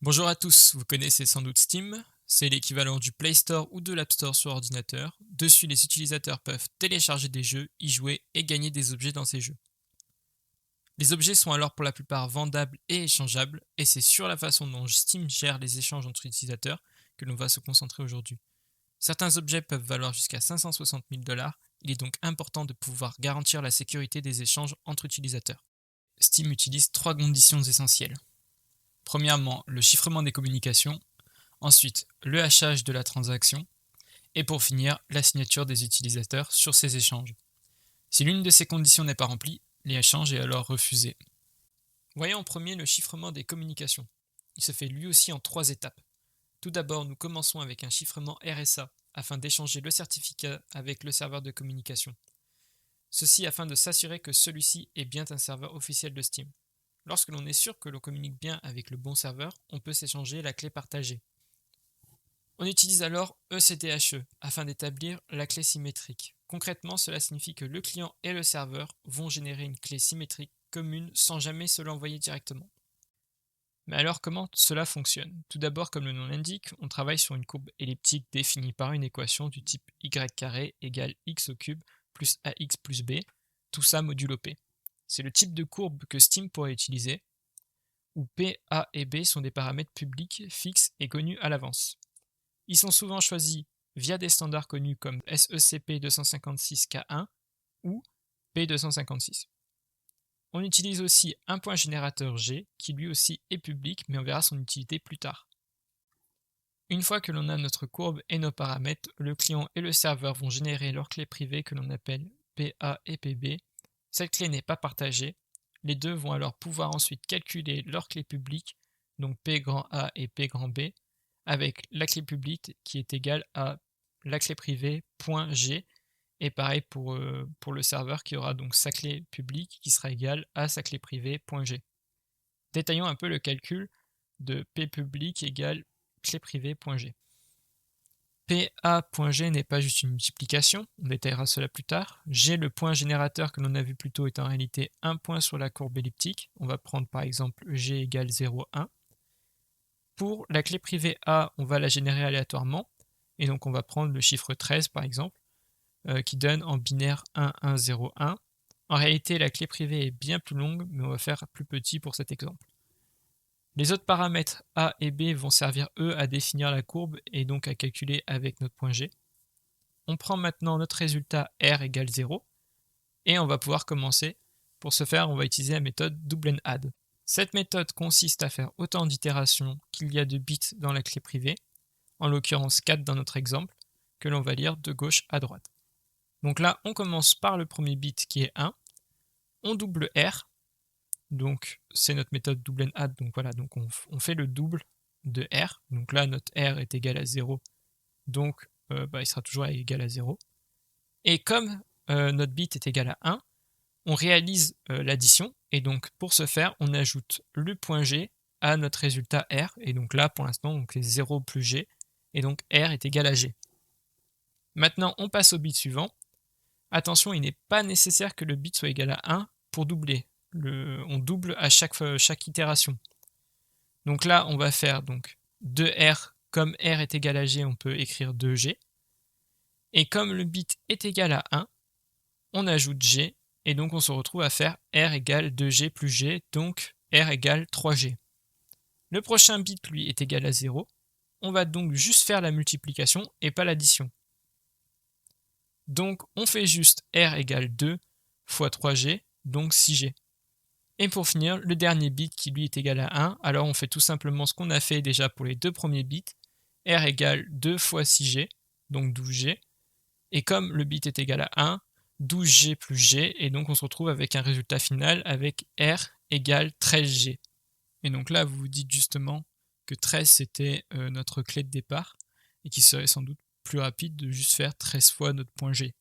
Bonjour à tous, vous connaissez sans doute Steam, c'est l'équivalent du Play Store ou de l'App Store sur ordinateur. Dessus, les utilisateurs peuvent télécharger des jeux, y jouer et gagner des objets dans ces jeux. Les objets sont alors pour la plupart vendables et échangeables, et c'est sur la façon dont Steam gère les échanges entre utilisateurs que l'on va se concentrer aujourd'hui. Certains objets peuvent valoir jusqu'à 560 000 $, il est donc important de pouvoir garantir la sécurité des échanges entre utilisateurs. Steam utilise trois conditions essentielles. Premièrement, le chiffrement des communications, ensuite le hachage de la transaction, et pour finir, la signature des utilisateurs sur ces échanges. Si l'une de ces conditions n'est pas remplie, l'échange est alors refusé. Voyons en premier le chiffrement des communications. Il se fait lui aussi en trois étapes. Tout d'abord, nous commençons avec un chiffrement RSA afin d'échanger le certificat avec le serveur de communication. Ceci afin de s'assurer que celui-ci est bien un serveur officiel de Steam. Lorsque l'on est sûr que l'on communique bien avec le bon serveur, on peut s'échanger la clé partagée. On utilise alors ECTHE afin d'établir la clé symétrique. Concrètement, cela signifie que le client et le serveur vont générer une clé symétrique commune sans jamais se l'envoyer directement. Mais alors comment cela fonctionne? Tout d'abord, comme le nom l'indique, on travaille sur une courbe elliptique définie par une équation du type y carré égale x au cube plus ax plus b, tout ça modulo p. C'est le type de courbe que Steam pourrait utiliser, où p, a et b sont des paramètres publics, fixes et connus à l'avance. Ils sont souvent choisis via des standards connus comme SECP256K1 ou P256. On utilise aussi un point générateur G qui lui aussi est public, mais on verra son utilité plus tard. Une fois que l'on a notre courbe et nos paramètres, le client et le serveur vont générer leur clé privée que l'on appelle PA et PB. Cette clé n'est pas partagée. Les deux vont alors pouvoir ensuite calculer leur clé publique, donc P grand A et P grand B, avec la clé publique qui est égale à la clé privée point G, et pareil pour le serveur qui aura donc sa clé publique qui sera égale à sa clé privée point G. Détaillons un peu le calcul de P public égale clé privée point G. PA.G n'est pas juste une multiplication, on détaillera cela plus tard. G, le point générateur que l'on a vu plus tôt, est en réalité un point sur la courbe elliptique. On va prendre par exemple G égale 0, 1. Pour la clé privée A, on va la générer aléatoirement, et donc on va prendre le chiffre 13 par exemple, qui donne en binaire 1, 1, 0, 1. En réalité, la clé privée est bien plus longue, mais on va faire plus petit pour cet exemple. Les autres paramètres A et B vont servir eux à définir la courbe et donc à calculer avec notre point G. On prend maintenant notre résultat R égale 0 et on va pouvoir commencer. Pour ce faire, on va utiliser la méthode double add. Cette méthode consiste à faire autant d'itérations qu'il y a de bits dans la clé privée, en l'occurrence 4 dans notre exemple, que l'on va lire de gauche à droite. Donc là, on commence par le premier bit qui est 1, on double R, donc c'est notre méthode double add, donc voilà, donc on fait le double de R, donc là notre R est égal à 0, donc il sera toujours égal à 0, et comme notre bit est égal à 1, on réalise l'addition, et donc pour ce faire, on ajoute le point G à notre résultat R, et donc là pour l'instant, c'est 0 plus G, et donc R est égal à G. Maintenant, on passe au bit suivant. Attention, il n'est pas nécessaire que le bit soit égal à 1 pour doubler. On double à chaque itération. Donc là, on va faire donc 2R, comme R est égal à G, on peut écrire 2G. Et comme le bit est égal à 1, on ajoute G, et donc on se retrouve à faire R égale 2G plus G, donc R égale 3G. Le prochain bit, lui, est égal à 0. On va donc juste faire la multiplication et pas l'addition. Donc on fait juste R égale 2 fois 3G, donc 6G. Et pour finir, le dernier bit qui lui est égal à 1, alors on fait tout simplement ce qu'on a fait déjà pour les deux premiers bits, R égale 2 fois 6G, donc 12G, et comme le bit est égal à 1, 12G plus G, et donc on se retrouve avec un résultat final avec R égale 13G. Et donc là, vous vous dites justement que 13 c'était notre clé de départ, et qu'il serait sans doute plus rapide de juste faire 13 fois notre point G.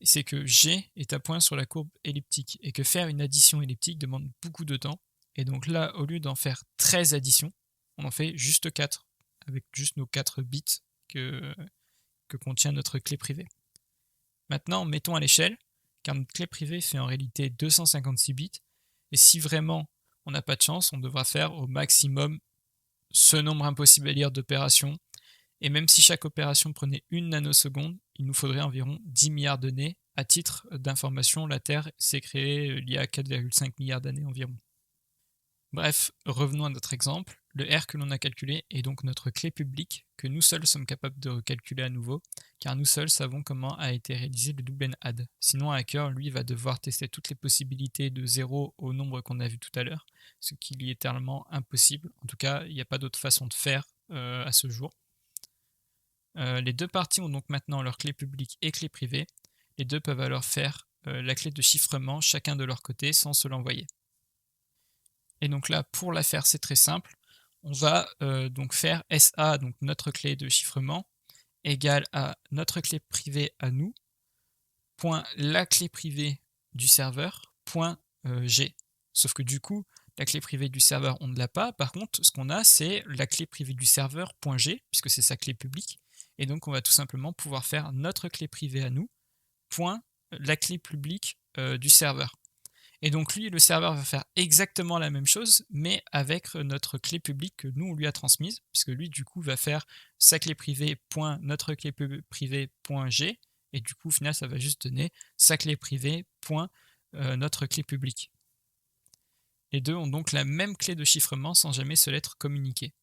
C'est que G est un point sur la courbe elliptique et que faire une addition elliptique demande beaucoup de temps. Et donc là, au lieu d'en faire 13 additions, on en fait juste 4, avec juste nos 4 bits que contient notre clé privée. Maintenant, mettons à l'échelle, car notre clé privée fait en réalité 256 bits, et si vraiment on n'a pas de chance, on devra faire au maximum ce nombre impossible à lire d'opérations, et même si chaque opération prenait 1 nanoseconde, il nous faudrait environ 10 milliards d'années. À titre d'information, la Terre s'est créée il y a 4,5 milliards d'années environ. Bref, revenons à notre exemple. Le R que l'on a calculé est donc notre clé publique que nous seuls sommes capables de recalculer à nouveau, car nous seuls savons comment a été réalisé le double add. Sinon, un hacker, lui, va devoir tester toutes les possibilités de 0 au nombre qu'on a vu tout à l'heure, ce qui est littéralement impossible. En tout cas, il n'y a pas d'autre façon de faire à ce jour. Les deux parties ont donc maintenant leur clé publique et clé privée. Les deux peuvent alors faire la clé de chiffrement chacun de leur côté sans se l'envoyer. Et donc là, pour la faire, c'est très simple. On va donc faire SA, donc notre clé de chiffrement, égale à notre clé privée à nous, point la clé privée du serveur, point G. Sauf que du coup, la clé privée du serveur, on ne l'a pas. Par contre, ce qu'on a, c'est la clé privée du serveur, point G, puisque c'est sa clé publique. Et donc, on va tout simplement pouvoir faire notre clé privée à nous, point la clé publique du serveur. Et donc lui, le serveur va faire exactement la même chose, mais avec notre clé publique que nous, on lui a transmise, puisque lui, du coup, va faire sa clé privée, point notre clé privée, point G, et du coup, au final, ça va juste donner sa clé privée, point notre clé publique. Les deux ont donc la même clé de chiffrement sans jamais se l'être communiquée.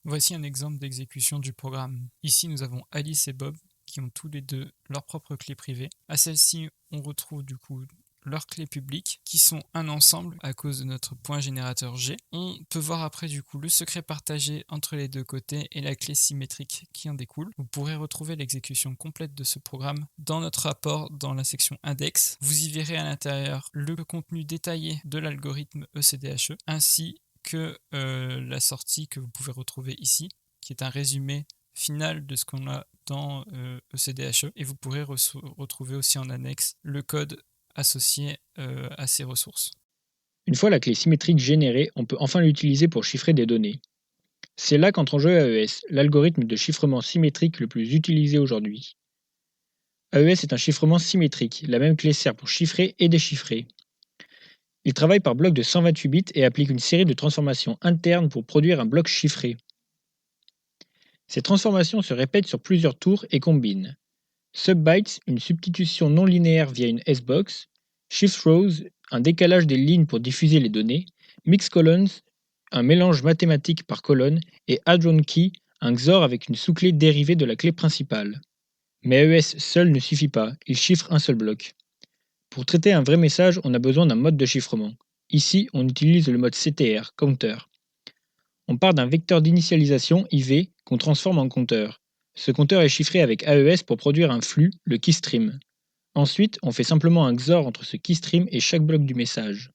Voici un exemple d'exécution du programme. Ici, nous avons Alice et Bob qui ont tous les deux leur propre clé privée. À celle-ci, on retrouve du coup leurs clés publiques qui sont un ensemble à cause de notre point générateur G. On peut voir après du coup le secret partagé entre les deux côtés et la clé symétrique qui en découle. Vous pourrez retrouver l'exécution complète de ce programme dans notre rapport dans la section index. Vous y verrez à l'intérieur le contenu détaillé de l'algorithme ECDHE ainsi que la sortie que vous pouvez retrouver ici, qui est un résumé final de ce qu'on a dans ECDHE, et vous pourrez retrouver aussi en annexe le code associé à ces ressources. Une fois la clé symétrique générée, on peut enfin l'utiliser pour chiffrer des données. C'est là qu'entre en jeu AES, l'algorithme de chiffrement symétrique le plus utilisé aujourd'hui. AES est un chiffrement symétrique, la même clé sert pour chiffrer et déchiffrer. Il travaille par bloc de 128 bits et applique une série de transformations internes pour produire un bloc chiffré. Ces transformations se répètent sur plusieurs tours et combinent subbytes, une substitution non linéaire via une S-box, shift rows, un décalage des lignes pour diffuser les données, mix columns, un mélange mathématique par colonne, et add-on key, un XOR avec une sous-clé dérivée de la clé principale. Mais AES seul ne suffit pas, il chiffre un seul bloc. Pour traiter un vrai message, on a besoin d'un mode de chiffrement. Ici, on utilise le mode CTR, counter. On part d'un vecteur d'initialisation IV qu'on transforme en compteur. Ce compteur est chiffré avec AES pour produire un flux, le keystream. Ensuite, on fait simplement un XOR entre ce keystream et chaque bloc du message.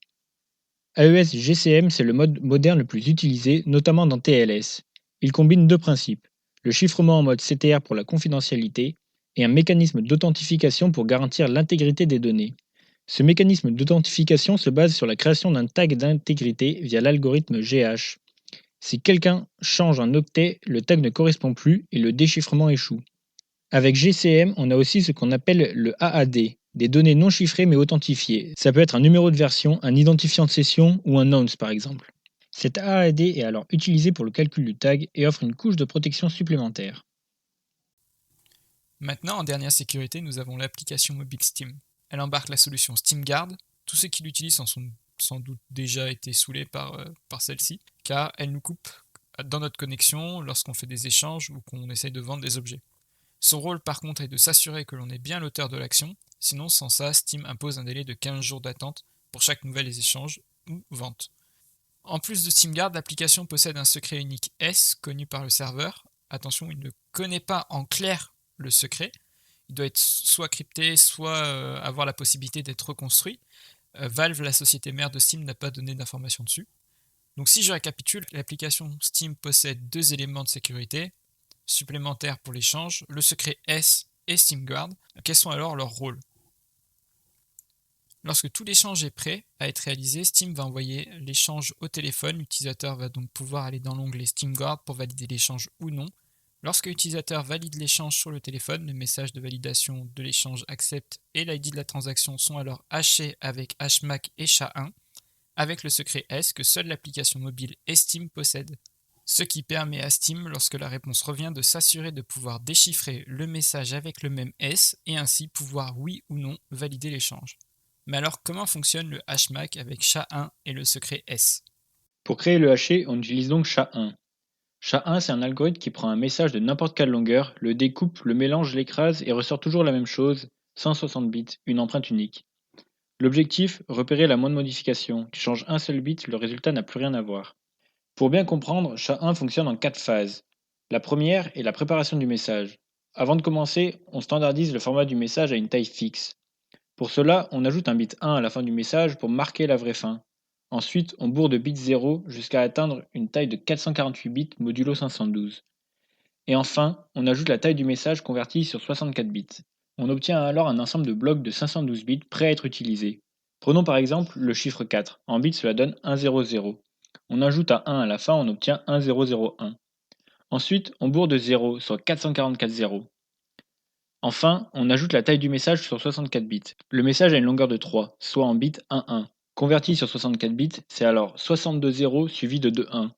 AES GCM, c'est le mode moderne le plus utilisé, notamment dans TLS. Il combine deux principes, le chiffrement en mode CTR pour la confidentialité et un mécanisme d'authentification pour garantir l'intégrité des données. Ce mécanisme d'authentification se base sur la création d'un tag d'intégrité via l'algorithme GH. Si quelqu'un change un octet, le tag ne correspond plus et le déchiffrement échoue. Avec GCM, on a aussi ce qu'on appelle le AAD, des données non chiffrées mais authentifiées. Ça peut être un numéro de version, un identifiant de session ou un nonce par exemple. Cet AAD est alors utilisé pour le calcul du tag et offre une couche de protection supplémentaire. Maintenant, en dernière sécurité, nous avons l'application mobile Steam. Elle embarque la solution SteamGuard. Tous ceux qui l'utilisent en sont sans doute déjà été saoulés par celle-ci, car elle nous coupe dans notre connexion lorsqu'on fait des échanges ou qu'on essaye de vendre des objets. Son rôle par contre est de s'assurer que l'on est bien l'auteur de l'action, sinon sans ça, Steam impose un délai de 15 jours d'attente pour chaque nouvel échange ou vente. En plus de SteamGuard, l'application possède un secret unique S connu par le serveur. Attention, il ne connaît pas en clair le secret. Il doit être soit crypté, soit avoir la possibilité d'être reconstruit. Valve, la société mère de Steam, n'a pas donné d'informations dessus. Donc si je récapitule, l'application Steam possède deux éléments de sécurité supplémentaires pour l'échange, le secret S et SteamGuard. Quels sont alors leurs rôles ? Lorsque tout l'échange est prêt à être réalisé, Steam va envoyer l'échange au téléphone. L'utilisateur va donc pouvoir aller dans l'onglet SteamGuard pour valider l'échange ou non. Lorsque l'utilisateur valide l'échange sur le téléphone, le message de validation de l'échange accepte et l'ID de la transaction sont alors hachés avec HMAC et SHA-1. avec le secret S que seule l'application mobile Steam possède. Ce qui permet à Steam, lorsque la réponse revient, de s'assurer de pouvoir déchiffrer le message avec le même S et ainsi pouvoir oui ou non valider l'échange. Mais alors comment fonctionne le HMAC avec SHA-1 et le secret S? Pour créer le haché, on utilise donc SHA-1. SHA-1, c'est un algorithme qui prend un message de n'importe quelle longueur, le découpe, le mélange, l'écrase et ressort toujours la même chose, 160 bits, une empreinte unique. L'objectif, repérer la moindre modification. Tu changes un seul bit, le résultat n'a plus rien à voir. Pour bien comprendre, SHA-1 fonctionne en 4 phases. La première est la préparation du message. Avant de commencer, on standardise le format du message à une taille fixe. Pour cela, on ajoute un bit 1 à la fin du message pour marquer la vraie fin. Ensuite, on bourre de bit 0 jusqu'à atteindre une taille de 448 bits modulo 512. Et enfin, on ajoute la taille du message convertie sur 64 bits. On obtient alors un ensemble de blocs de 512 bits prêts à être utilisés. Prenons par exemple le chiffre 4. En bits, cela donne 100. On ajoute un 1 à la fin, on obtient 1001. Ensuite, on bourre de 0, soit 444 zéros. Enfin, on ajoute la taille du message sur 64 bits. Le message a une longueur de 3, soit en bits 1-1. Converti sur 64 bits, c'est alors 62 zéros suivi de 2 1.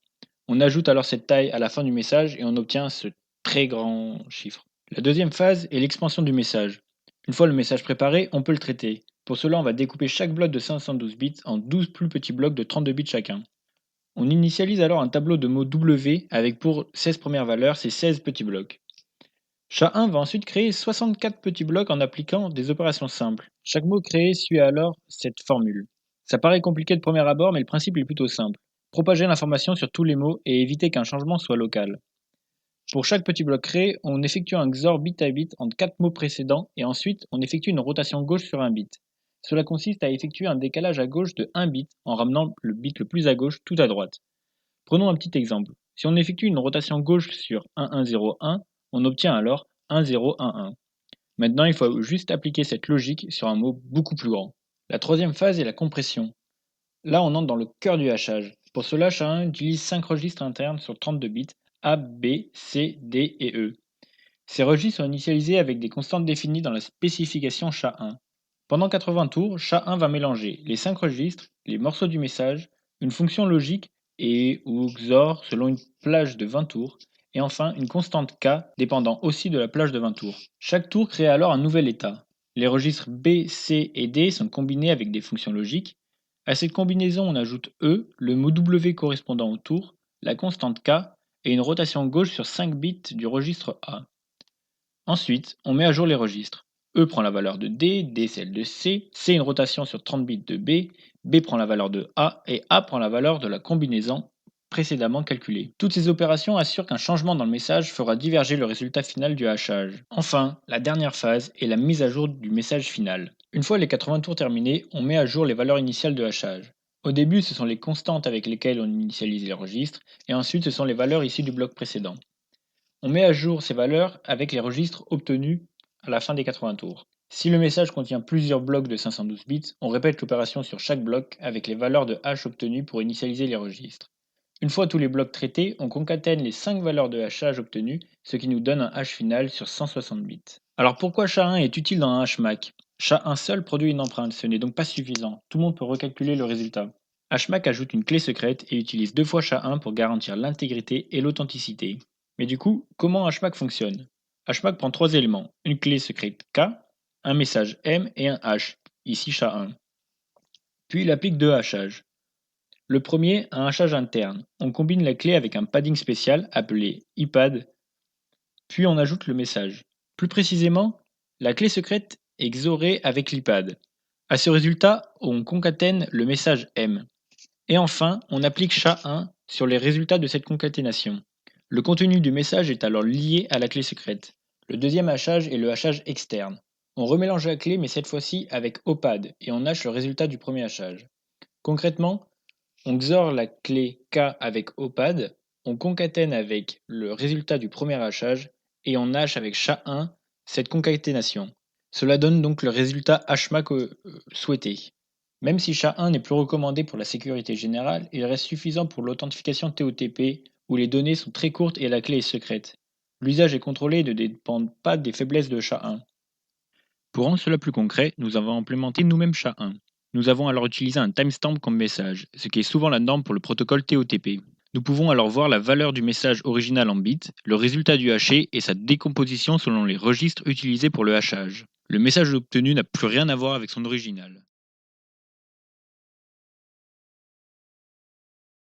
On ajoute alors cette taille à la fin du message et on obtient ce très grand chiffre. La deuxième phase est l'expansion du message. Une fois le message préparé, on peut le traiter. Pour cela, on va découper chaque bloc de 512 bits en 12 plus petits blocs de 32 bits chacun. On initialise alors un tableau de mots W avec pour 16 premières valeurs ces 16 petits blocs. SHA-1 va ensuite créer 64 petits blocs en appliquant des opérations simples. Chaque mot créé suit alors cette formule. Ça paraît compliqué de premier abord, mais le principe est plutôt simple. Propager l'information sur tous les mots et éviter qu'un changement soit local. Pour chaque petit bloc créé, on effectue un XOR bit à bit entre 4 mots précédents et ensuite on effectue une rotation gauche sur un bit. Cela consiste à effectuer un décalage à gauche de 1 bit en ramenant le bit le plus à gauche tout à droite. Prenons un petit exemple. Si on effectue une rotation gauche sur 1101, on obtient alors 1011. Maintenant, il faut juste appliquer cette logique sur un mot beaucoup plus grand. La troisième phase est la compression. Là, on entre dans le cœur du hachage. Pour cela, SHA-1 utilise 5 registres internes sur 32 bits A, B, C, D et E. Ces registres sont initialisés avec des constantes définies dans la spécification SHA-1. Pendant 80 tours, SHA-1 va mélanger les 5 registres, les morceaux du message, une fonction logique et ou XOR selon une plage de 20 tours, et enfin une constante K dépendant aussi de la plage de 20 tours. Chaque tour crée alors un nouvel état. Les registres B, C et D sont combinés avec des fonctions logiques. À cette combinaison, on ajoute E, le mot W correspondant au tour, la constante K et une rotation gauche sur 5 bits du registre A. Ensuite, on met à jour les registres. E prend la valeur de D, D celle de C, C une rotation sur 30 bits de B, B prend la valeur de A et A prend la valeur de la combinaison précédemment calculée. Toutes ces opérations assurent qu'un changement dans le message fera diverger le résultat final du hachage. Enfin, la dernière phase est la mise à jour du message final. Une fois les 80 tours terminés, on met à jour les valeurs initiales de hachage. Au début, ce sont les constantes avec lesquelles on initialise les registres, et ensuite ce sont les valeurs issues du bloc précédent. On met à jour ces valeurs avec les registres obtenus à la fin des 80 tours. Si le message contient plusieurs blocs de 512 bits, on répète l'opération sur chaque bloc avec les valeurs de hash obtenues pour initialiser les registres. Une fois tous les blocs traités, on concatène les 5 valeurs de hachage obtenues, ce qui nous donne un hash final sur 160 bits. Alors pourquoi SHA-1 est utile dans un HMAC? SHA-1 seul produit une empreinte, ce n'est donc pas suffisant. Tout le monde peut recalculer le résultat. HMAC ajoute une clé secrète et utilise 2 fois SHA-1 pour garantir l'intégrité et l'authenticité. Mais du coup, comment HMAC fonctionne? HMAC prend 3 éléments, une clé secrète K, un message M et un hash, ici SHA-1. Puis il applique 2 hachages. Le premier, un hachage interne. On combine la clé avec un padding spécial appelé IPAD, puis on ajoute le message. Plus précisément, la clé secrète est XORée avec l'IPAD. À ce résultat, on concatène le message M. Et enfin, on applique SHA-1 sur les résultats de cette concaténation. Le contenu du message est alors lié à la clé secrète. Le deuxième hachage est le hachage externe. On remélange la clé mais cette fois-ci avec OPAD et on hache le résultat du premier hachage. Concrètement, on XOR la clé K avec OPAD, on concatène avec le résultat du premier hachage et on hache avec SHA-1 cette concaténation. Cela donne donc le résultat HMAC souhaité. Même si SHA-1 n'est plus recommandé pour la sécurité générale, il reste suffisant pour l'authentification TOTP où les données sont très courtes et la clé est secrète. L'usage est contrôlé et ne dépend pas des faiblesses de SHA-1. Pour rendre cela plus concret, nous avons implémenté nous-mêmes SHA-1. Nous avons alors utilisé un timestamp comme message, ce qui est souvent la norme pour le protocole TOTP. Nous pouvons alors voir la valeur du message original en bits, le résultat du haché et sa décomposition selon les registres utilisés pour le hachage. Le message obtenu n'a plus rien à voir avec son original.